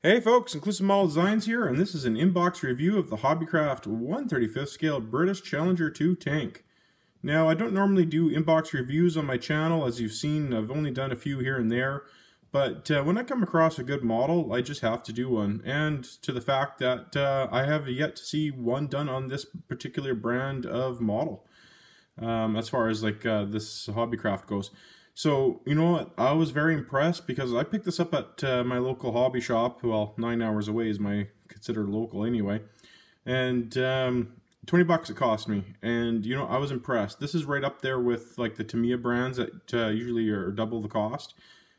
Hey folks, Inclusive Model Designs here, and this is an inbox review of the Hobbycraft 1/35th scale British Challenger 2 tank. Now, I don't normally do inbox reviews on my channel. As you've seen, I've only done a few here and there, but when I come across a good model, I just have to do one. And to the fact that I have yet to see one done on this particular brand of model, as far as like this Hobbycraft goes. So, you know what, I was very impressed because I picked this up at my local hobby shop. Well, 9 hours away is my considered local anyway. And $20 it cost me. And, you know, I was impressed. This is right up there with like the Tamiya brands that usually are double the cost.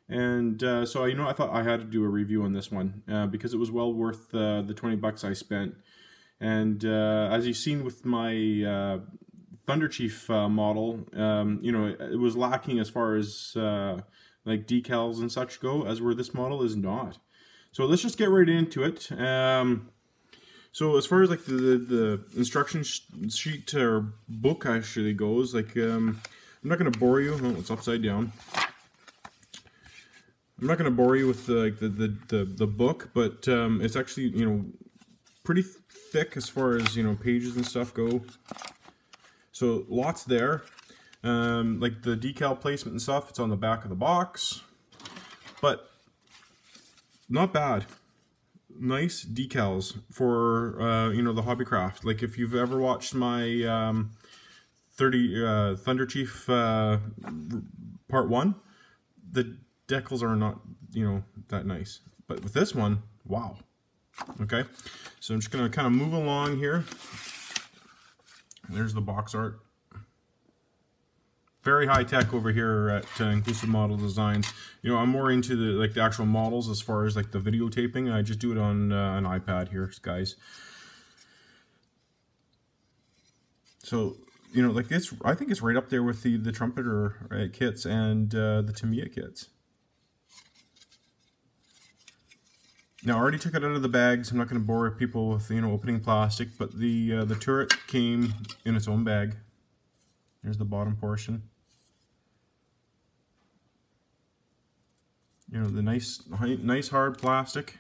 And so, you know, I thought I had to do a review on this one because it was well worth the $20 I spent. And as you've seen with my Thunderchief model, you know, it was lacking as far as like decals and such go, as where this model is not. So let's just get right into it. So as far as like the instruction sheet or book actually goes, like I'm not going to bore you. Oh, it's upside down. I'm not going to bore you with the book, but it's actually, you know, pretty thick as far as, you know, pages and stuff go. So lots there, like the decal placement and stuff, it's on the back of the box, but not bad. Nice decals for, you know, the Hobbycraft. Like if you've ever watched my Thunderchief part 1, the decals are not, you know, that nice. But with this one, wow. Okay, so I'm just going to kind of move along here. There's the box art. Very high tech over here at Inclusive Model Designs. You know, I'm more into the actual models as far as like the videotaping. I just do it on an iPad here, guys. So, you know, like this, I think it's right up there with the trumpeter kits and the Tamiya kits. Now, I already took it out of the bags. I'm not going to bore people with, you know, opening plastic, but the turret came in its own bag. Here's the bottom portion. You know, the nice hard plastic.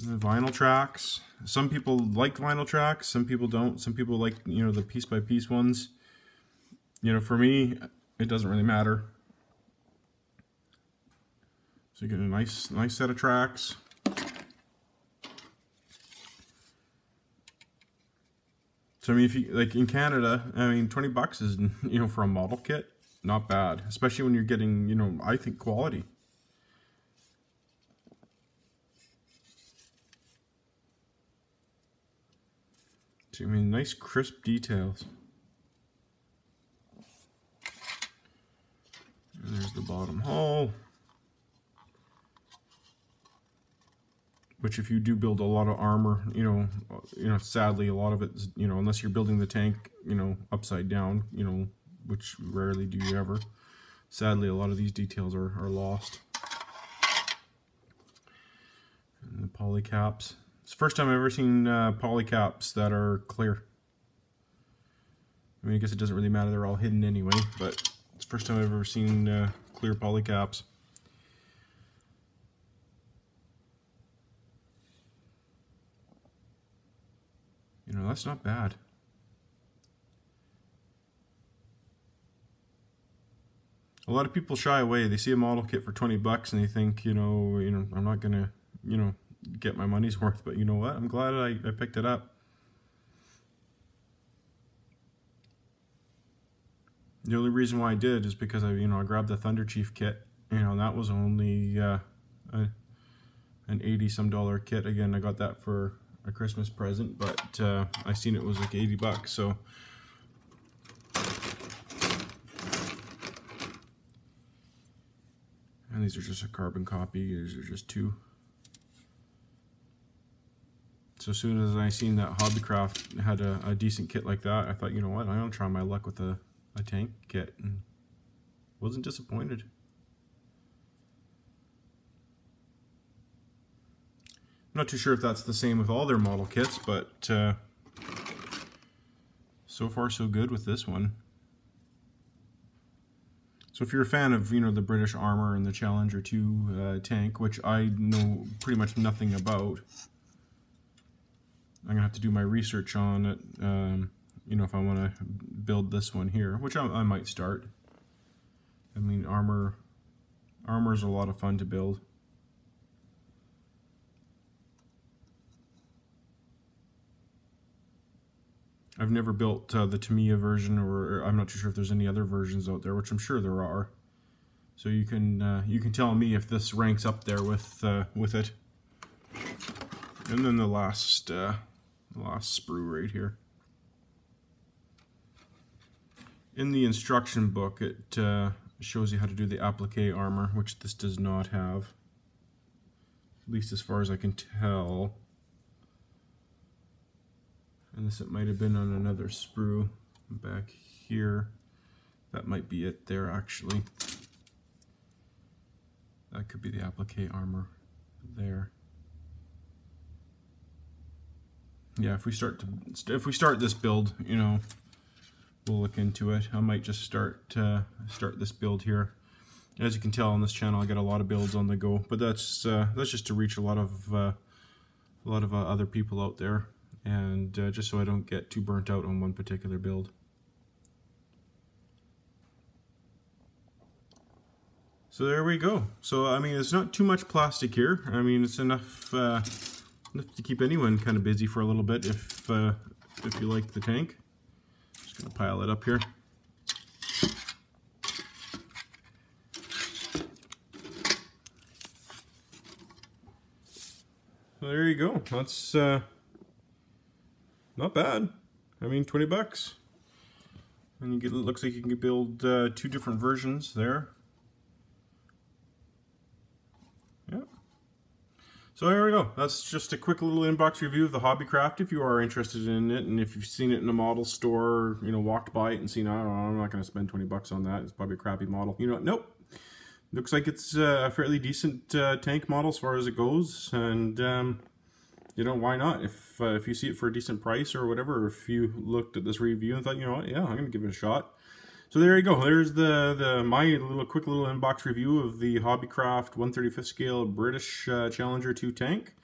And the vinyl tracks. Some people like vinyl tracks, some people don't. Some people like, you know, the piece by piece ones. You know, for me, it doesn't really matter. So you get a nice set of tracks. So I mean, if you like in Canada, I mean, $20 is, you know, for a model kit, not bad, especially when you're getting, you know, I think quality. So I mean, nice crisp details. And there's the bottom hull. Which if you do build a lot of armor, you know, sadly a lot of it is, you know, unless you're building the tank, you know, upside down, you know, which rarely do you ever. Sadly, a lot of these details are lost. And the poly caps. It's the first time I've ever seen poly caps that are clear. I mean, I guess it doesn't really matter, they're all hidden anyway, but it's the first time I've ever seen clear poly caps. You know, that's not bad. A lot of people shy away. They see a model kit for $20 and they think, you know, I'm not gonna, you know, get my money's worth. But you know what? I'm glad I picked it up. The only reason why I did is because I grabbed the Thunderchief kit. You know, and that was only an $80-some kit. Again, I got that for a Christmas present, but I seen it was like $80, so and these are just a carbon copy. These are just two. So as soon as I seen that Hobbycraft had a decent kit like that, I thought, you know what, I'm gonna try my luck with a tank kit, and wasn't disappointed. I'm not too sure if that's the same with all their model kits, but so far so good with this one. So if you're a fan of, the British Armor and the Challenger 2 tank, which I know pretty much nothing about, I'm going to have to do my research on it, if I want to build this one here, which I might start. I mean, armor's a lot of fun to build. I've never built the Tamiya version, or I'm not too sure if there's any other versions out there, which I'm sure there are. So you can tell me if this ranks up there with it. And then the last sprue right here. In the instruction book, it shows you how to do the applique armor, which this does not have, at least as far as I can tell. And this, it might have been on another sprue back here. That might be it there, actually. That could be the applique armor there. Yeah, if we start this build, we'll look into it. I might just start this build here. As you can tell on this channel, I got a lot of builds on the go, but that's just to reach a lot of other people out there, and just so I don't get too burnt out on one particular build. So there we go. So I mean, it's not too much plastic here. I mean, it's enough to keep anyone kind of busy for a little bit if you like the tank. Just gonna pile it up here. So there you go. That's not bad. I mean, 20 bucks. And you get, it looks like you can build 2 different versions there. Yeah. So there we go. That's just a quick little inbox review of the Hobbycraft. If you are interested in it, and if you've seen it in a model store, walked by it and seen, I don't know, I'm not going to spend 20 bucks on that. It's probably a crappy model. Nope. Looks like it's a fairly decent tank model as far as it goes, and why not? If you see it for a decent price or whatever, or if you looked at this review and thought, what, yeah, I'm gonna give it a shot. So there you go. There's my quick little inbox review of the Hobbycraft 1/35 scale British Challenger 2 tank.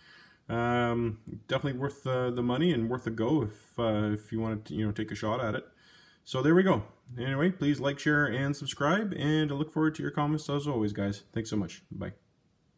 Definitely worth the money and worth a go if you want to take a shot at it. So there we go. Anyway, please like, share, and subscribe, and I look forward to your comments as always, guys. Thanks so much. Bye.